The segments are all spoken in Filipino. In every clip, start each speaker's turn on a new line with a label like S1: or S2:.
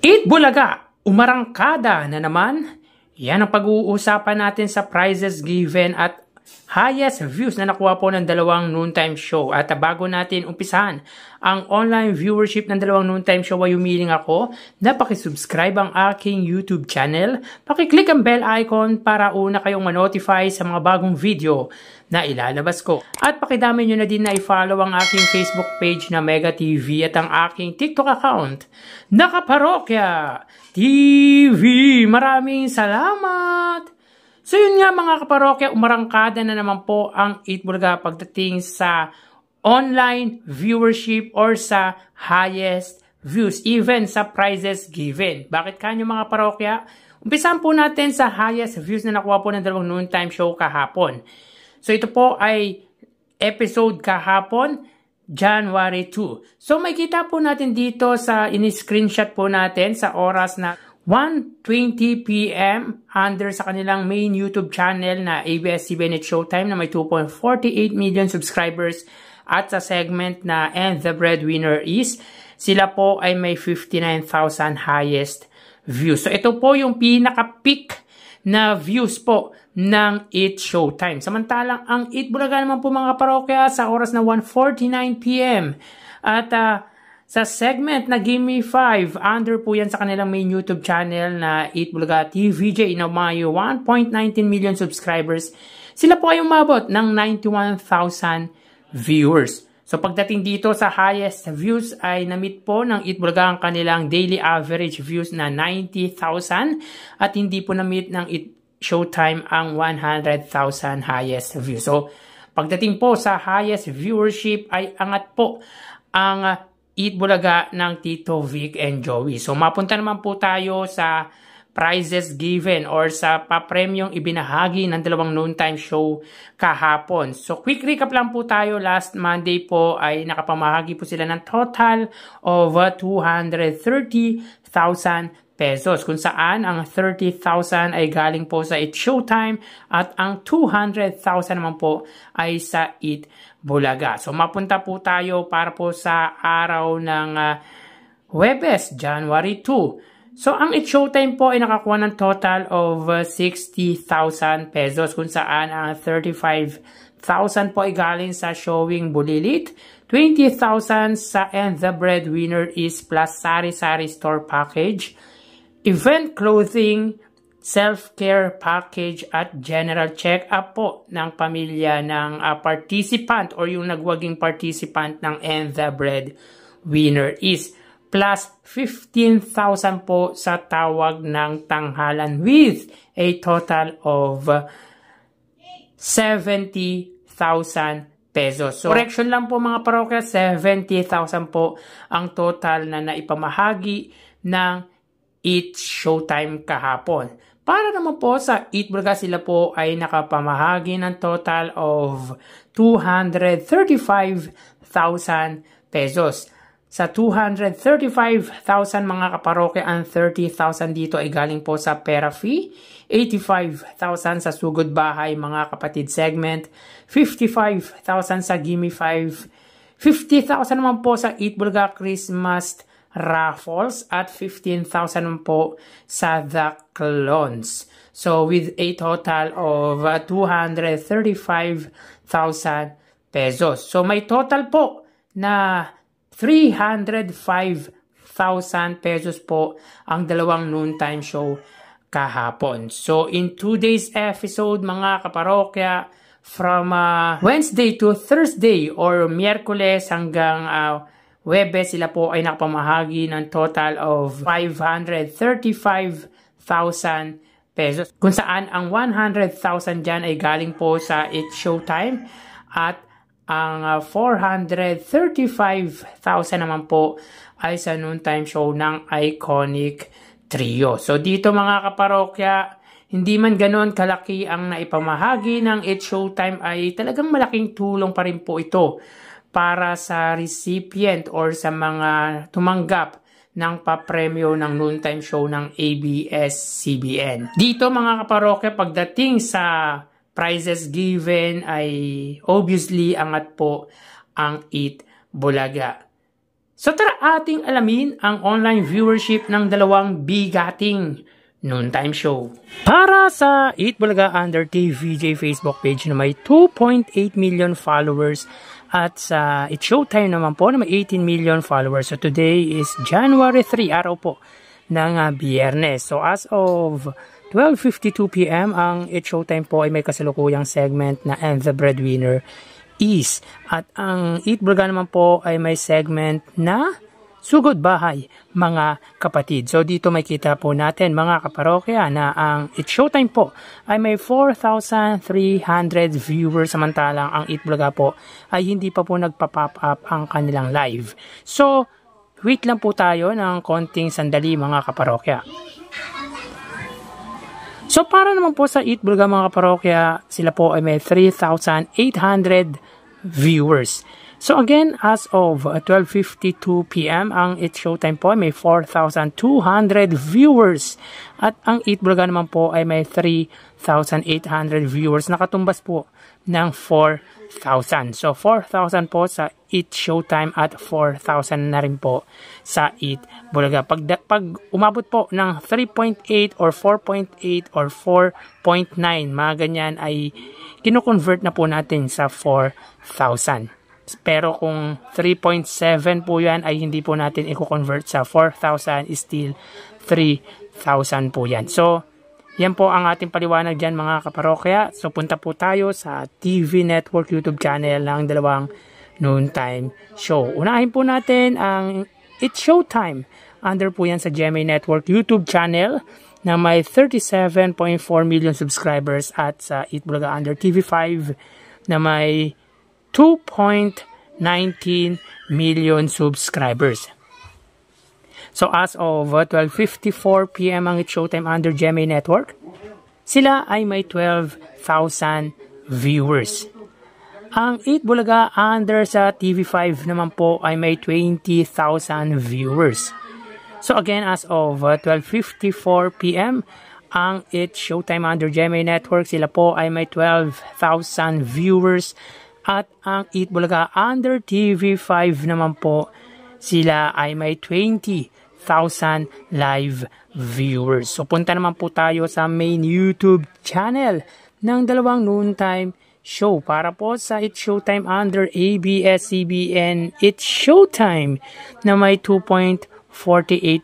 S1: Eat Bulaga, umarangkada na naman. Yan ang pag-uusapan natin sa prizes given at highest views na nakuha po ng dalawang noontime show. At bago natin umpisahan ang online viewership ng dalawang noontime show, ay humiling ako na pakisubscribe ang aking YouTube channel. Pakiclick ang bell icon para una kayong ma-notify sa mga bagong video na ilalabas ko. At pakidami nyo na din na i-follow ang aking Facebook page na Mega TV at ang aking TikTok account na Kaparokya TV. Maraming salamat! So yun nga mga kaparokya, umarangkada na naman po ang Eat Bulaga pagdating sa online viewership or sa highest views, even sa prizes given. Bakit kanyo mga parokya? Umpisahan po natin sa highest views na nakuha po ng dalawang noontime show kahapon. So ito po ay episode kahapon, January 2. So makikita po natin dito sa in-screenshot po natin sa oras na 1:20 PM under sa kanilang main YouTube channel na ABS-CBN at Showtime na may 2.48 million subscribers at sa segment na And the Breadwinner Is, sila po ay may 59,000 highest views. So ito po yung pinaka-peak na views po ng Eat Showtime. Samantalang ang Eat Bulaga naman po mga parokya sa oras na 1:49 PM at sa segment na Gimme 5, under po yan sa kanilang main YouTube channel na Eat Bulaga TVJ na may 1.19 million subscribers. Sila po ay umabot ng 91,000 viewers. So pagdating dito sa highest views ay na-meet po ng Eat Bulaga ang kanilang daily average views na 90,000 at hindi po na-meet ng Eat Showtime ang 100,000 highest views. So pagdating po sa highest viewership ay angat po ang Eat Bulaga ng Tito Vic and Joey. So mapunta naman po tayo sa prizes given or sa papremyong ibinahagi ng dalawang noontime show kahapon. So quick recap lang po tayo. Last Monday po ay nakapamahagi po sila ng total of 230,000 pesos, kung saan ang 30,000 ay galing po sa Eat Showtime at ang 200,000 naman po ay sa Eat Bulaga. So mapunta po tayo para po sa araw ng Huwebes, January 2. So ang Eat Showtime po ay nakakuha ng total of 60,000 pesos, kung saan ang 35,000 po ay galing sa showing Bulilit, 20,000 sa And the Breadwinner Is plus Sari-Sari Store Package, event clothing, self-care package at general check-up po ng pamilya ng participant or yung nagwaging participant ng And the Breadwinner Is plus 15,000 po sa tawag ng tanghalan with a total of 70,000 pesos. So, correction lang po mga parokya, 70,000 po ang total na naipamahagi ng Eat Showtime kahapon. Para naman po sa Eat Bulaga, sila po ay nakapamahagi ng total of 235,000 pesos. Sa 235,000 mga kaparokya, ang 30,000 dito ay galing po sa pera fee, 85,000 sa sugod bahay mga kapatid segment, 55,000 sa Gimme 5, 50,000 naman po sa Eat Bulaga Christmas raffles at 15,000 po sa The Clones. So with a total of 235,000 pesos. So may total po na 305,000 pesos po ang dalawang noontime show kahapon. So in today's episode mga kaparokya, from Wednesday to Thursday or Miyerkules hanggang Huwebes, sila po ay nakapamahagi ng total of 535,000 pesos. Kung saan ang 100,000 dyan ay galing po sa Eat Showtime at ang 435,000 naman po ay sa noontime show ng Iconic Trio. So dito mga kaparokya, hindi man ganoon kalaki ang naipamahagi ng Eat Showtime ay talagang malaking tulong pa rin po ito para sa recipient or sa mga tumanggap ng papremyo ng noontime show ng ABS-CBN. Dito mga kaparokya, pagdating sa prizes given ay obviously angat po ang Eat Bulaga. So tara ating alamin ang online viewership ng dalawang bigating noontime show. Para sa Eat Bulaga Under TVJ Facebook page na may 2.8 million followers at sa It's Showtime naman po na may 18 million followers. So today is January 3, araw po ng Biyernes. So as of 12:52 PM ang It's Showtime po ay may kasalukuyang segment na And the Breadwinner Is. At ang Eat Bulaga naman po ay may segment na Sugod Bahay, mga kapatid. So dito may kita po natin mga kaparokya na ang It's Showtime po ay may 4,300 viewers, samantalang ang Eat Bulaga po ay hindi pa po nagpa-pop up ang kanilang live. So wait lang po tayo ng konting sandali mga kaparokya. So para naman po sa Eat Bulaga mga kaparokya, sila po ay may 3,800 viewers. So again, as of 12:52 PM, ang It's Showtime po ay may 4,200 viewers. At ang Eat Bulaga naman po ay may 3,800 viewers. Nakatumbas po ng 4,000. So 4,000 po sa It's Showtime at 4,000 na rin po sa Eat Bulaga. Pag umabot po ng 3.8 or 4.8 or 4.9, mga ganyan ay kino-convert na po natin sa 4,000. Pero kung 3.7 po yan ay hindi po natin i-convert sa 4,000, is still 3,000 po yan. So, yan po ang ating paliwanag dyan mga kaparokya. So, punta po tayo sa TV Network YouTube channel ng dalawang noontime show. Unahin po natin ang It's Showtime. Under po yan sa GMA Network YouTube channel na may 37.4 million subscribers at sa Eat Bulaga Under TV5 na may 2.19 million subscribers. So as of 12:54 PM ang It's Showtime under GMA Network, sila ay may 12,000 viewers. Ang Eat Bulaga under sa TV5 naman po ay may 20,000 viewers. So again, as of 12:54 PM, ang It's Showtime under GMA Network, sila po ay may 12,000 viewers. At ang Eat Bulaga under TV5 naman po, sila ay may 20,000 live viewers. So punta naman po tayo sa main YouTube channel ng dalawang noontime show. Para po sa It's Showtime under ABS-CBN It's Showtime na may 2.48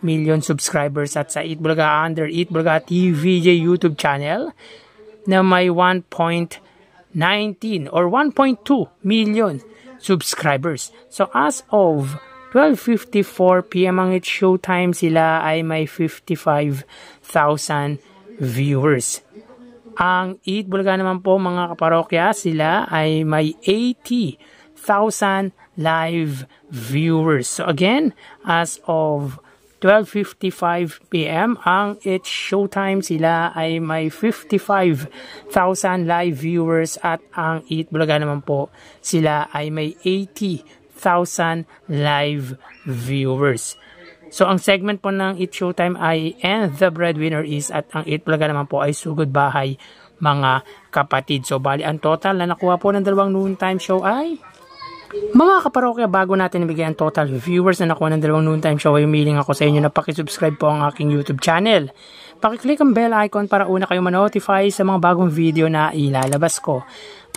S1: million subscribers at sa Eat Bulaga under Eat Bulaga TVJ YouTube channel na may 1.19 or 1.2 million subscribers. So as of 12:54 PM ang It's Showtime, sila ay may 55,000 viewers. Ang Eat Bulaga naman po mga kaparokya, sila ay may 80,000 live viewers. So again, as of 12:55 PM ang It's Showtime, sila ay may 55,000 live viewers at ang Eat Bulaga naman po, sila ay may 80,000 live viewers. So ang segment po ng It's Showtime ay And the Breadwinner Is at ang Eat Bulaga naman po ay Sugod Bahay, mga kapatid. So bali ang total na nakuha po ng dalawang noontime show ay mga kaparokya, bago natin ibigay ang total viewers na nakuha ng dalawang noontime show, ay humiling ako sa inyo na pakisubscribe po ang aking YouTube channel. Pakiclick ang bell icon para una kayo ma-notify sa mga bagong video na ilalabas ko.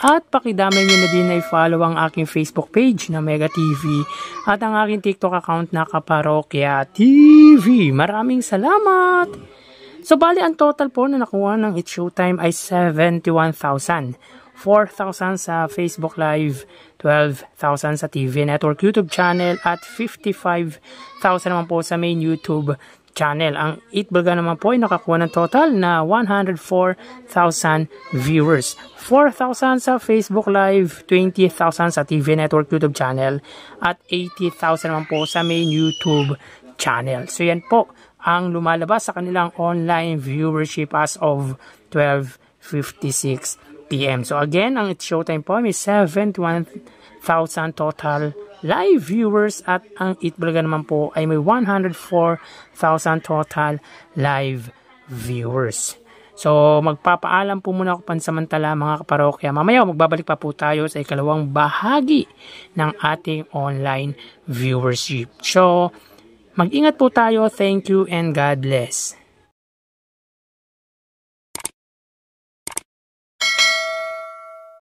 S1: At pakidamay nyo na din na i-follow ang aking Facebook page na Mega TV at ang aking TikTok account na Kaparokya TV. Maraming salamat! So bali ang total po na nakuha ng It's Showtime ay 71,000. 4,000 sa Facebook Live, 12,000 sa TV Network YouTube channel at 55,000 naman po sa main YouTube channel. Ang Eat Bulaga naman po ay nakakuha ng total na 104,000 viewers. 4,000 sa Facebook Live, 20,000 sa TV Network YouTube channel at 80,000 naman po sa main YouTube channel. So yan po ang lumalabas sa kanilang online viewership as of 12:56 PM. So again, ang It's Showtime po may 71,000 total live viewers at ang Eat Bulaga naman po ay may 104,000 total live viewers. So, magpapaalam po muna ako pansamantala mga kaparokya. Mamaya magbabalik pa po tayo sa ikalawang bahagi ng ating online viewership. So, mag-ingat po tayo. Thank you and God bless.